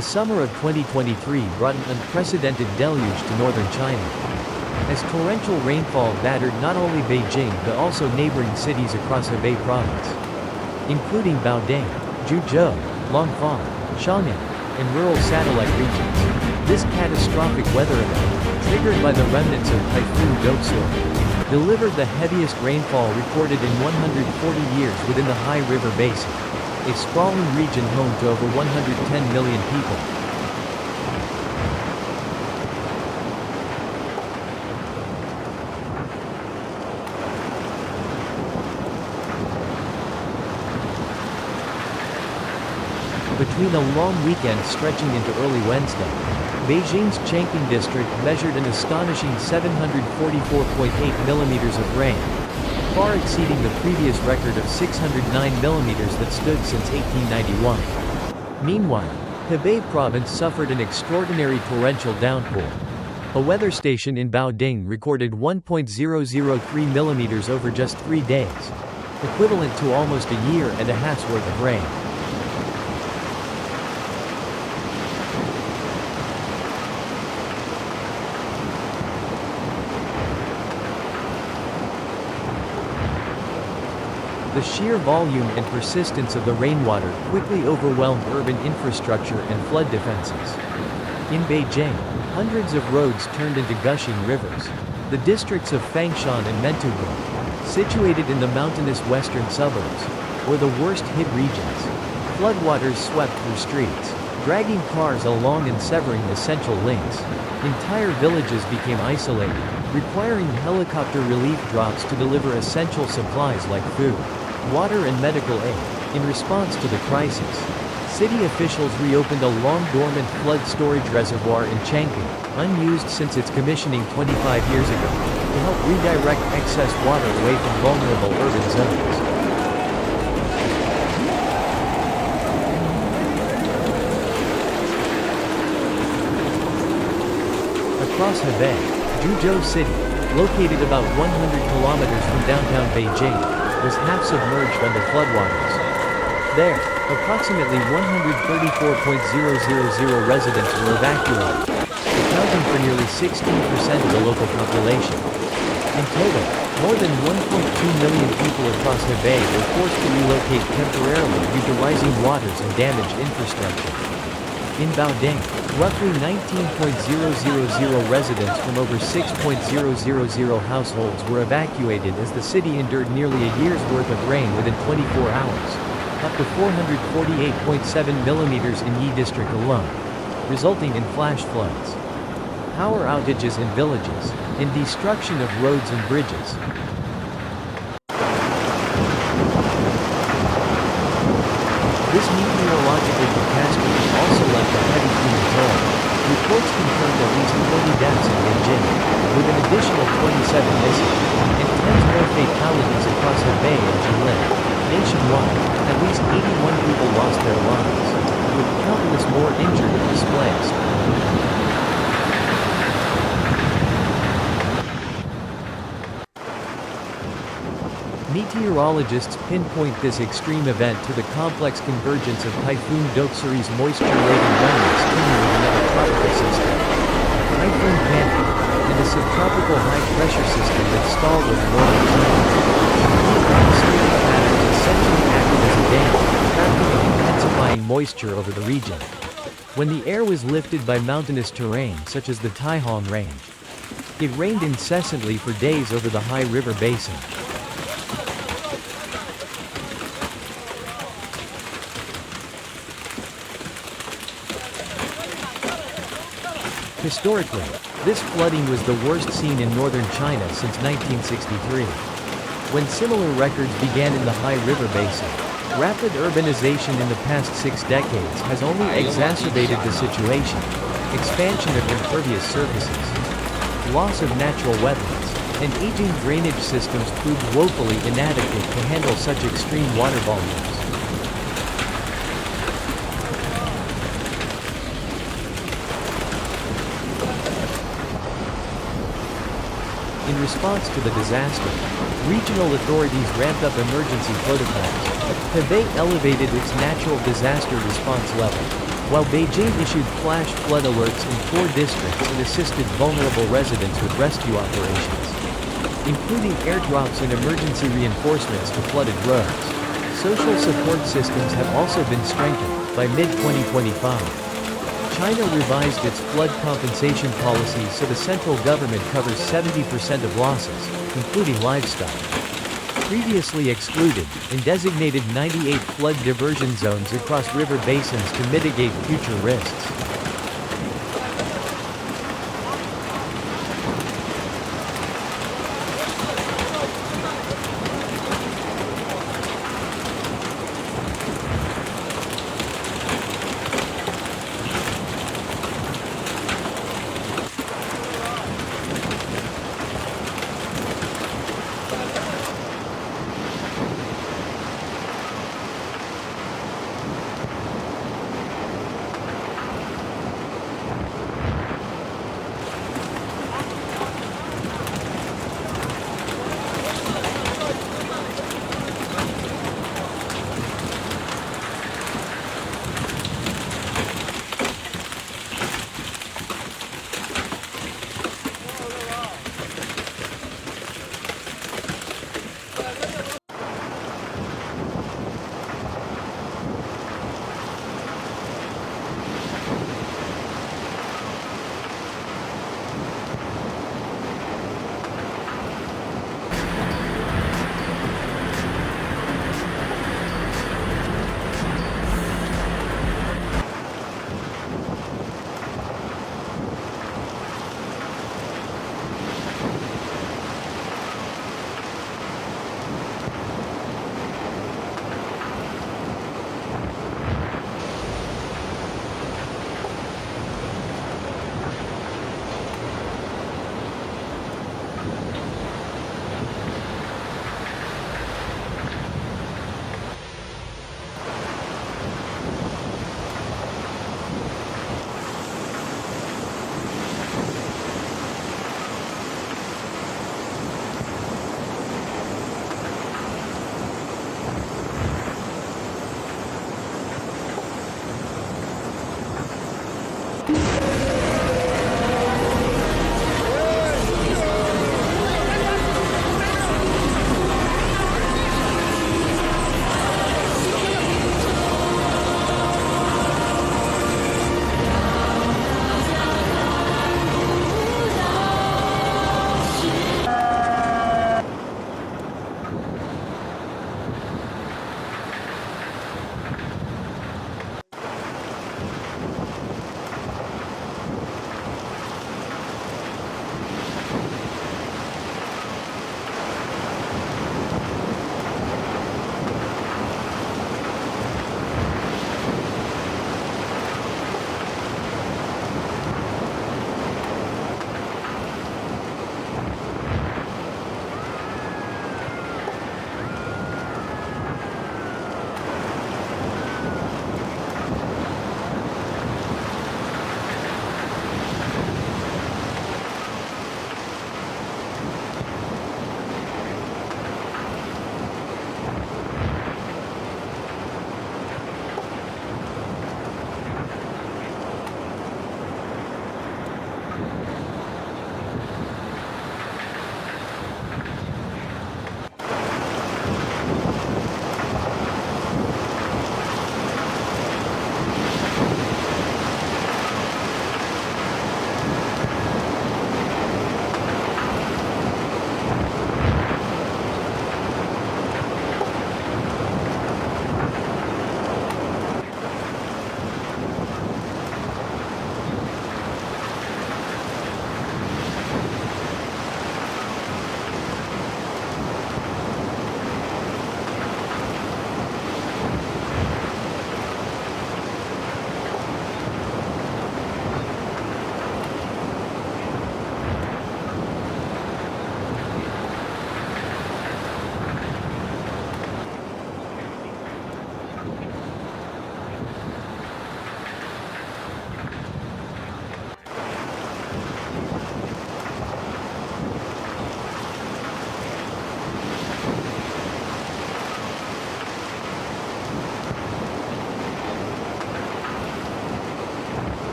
The summer of 2023 brought an unprecedented deluge to northern China, as torrential rainfall battered not only Beijing but also neighboring cities across Hebei Province, including Baoding, Zhuozhou, Rainfall, Changping, and rural satellite regions. This catastrophic weather event, triggered by the remnants of Typhoon Doksuri, delivered the heaviest rainfall recorded in 140 years within the Hai River Basin, a sprawling region home to over 110 million people. Between a long weekend stretching into early Wednesday, Beijing's Changping district measured an astonishing 744.8 millimeters of rain, far exceeding the previous record of 609 millimeters that stood since 1891. Meanwhile, Hebei Province suffered an extraordinary torrential downpour. A weather station in Baoding recorded 1.003 millimeters over just 3 days, equivalent to almost a year and a half's worth of rain. The sheer volume and persistence of the rainwater quickly overwhelmed urban infrastructure and flood defenses. In Beijing, hundreds of roads turned into gushing rivers. The districts of Fangshan and Mentugu, situated in the mountainous western suburbs, were the worst-hit regions. Floodwaters swept through streets, dragging cars along and severing essential links. Entire villages became isolated, requiring helicopter relief drops to deliver essential supplies like food, water and medical aid. In response to the crisis, city officials reopened a long-dormant flood storage reservoir in Changping, unused since its commissioning 25 years ago, to help redirect excess water away from vulnerable urban zones. Across Hebei, Zhuozhou City, located about 100 kilometers from downtown Beijing, was half submerged under floodwaters. There, approximately 134,000 residents were evacuated, accounting for nearly 16% of the local population. In total, more than 1.2 million people across Hebei were forced to relocate temporarily due to rising waters and damaged infrastructure. In Baoding, roughly 19,000 residents from over 6,000 households were evacuated as the city endured nearly a year's worth of rain within 24 hours, up to 448.7 millimeters in Yi district alone, resulting in flash floods, power outages in villages, and destruction of roads and bridges. This meteorological catastrophe also left a heavy human toll. Reports confirmed at least 20 deaths in Beijing, with an additional 27 missing, and tens more fatalities across Hebei and Jilin. Nationwide, at least 81 people lost their lives, with countless more injured or displaced. Meteorologists pinpoint this extreme event to the complex convergence of Typhoon Doksuri's moisture-laden remnants accumulating in a tropical system, Typhoon Panic, and a subtropical high-pressure system that stalled over northern China. These atmospheric patterns essentially acted as a dam, trapping and intensifying moisture over the region. When the air was lifted by mountainous terrain such as the Taihong Range, it rained incessantly for days over the Hai River Basin. Historically, this flooding was the worst seen in northern China since 1963. When similar records began in the Hai River Basin, rapid urbanization in the past 6 decades has only exacerbated the situation. Expansion of impervious surfaces, loss of natural wetlands, and aging drainage systems proved woefully inadequate to handle such extreme water volumes. In response to the disaster, regional authorities ramped up emergency protocols. Hebei elevated its natural disaster response level, while Beijing issued flash flood alerts in 4 districts and assisted vulnerable residents with rescue operations, including airdrops and emergency reinforcements to flooded roads. Social support systems have also been strengthened. By mid-2025, China revised its flood compensation policy so the central government covers 70% of losses, including livestock, previously excluded, and designated 98 flood diversion zones across river basins to mitigate future risks.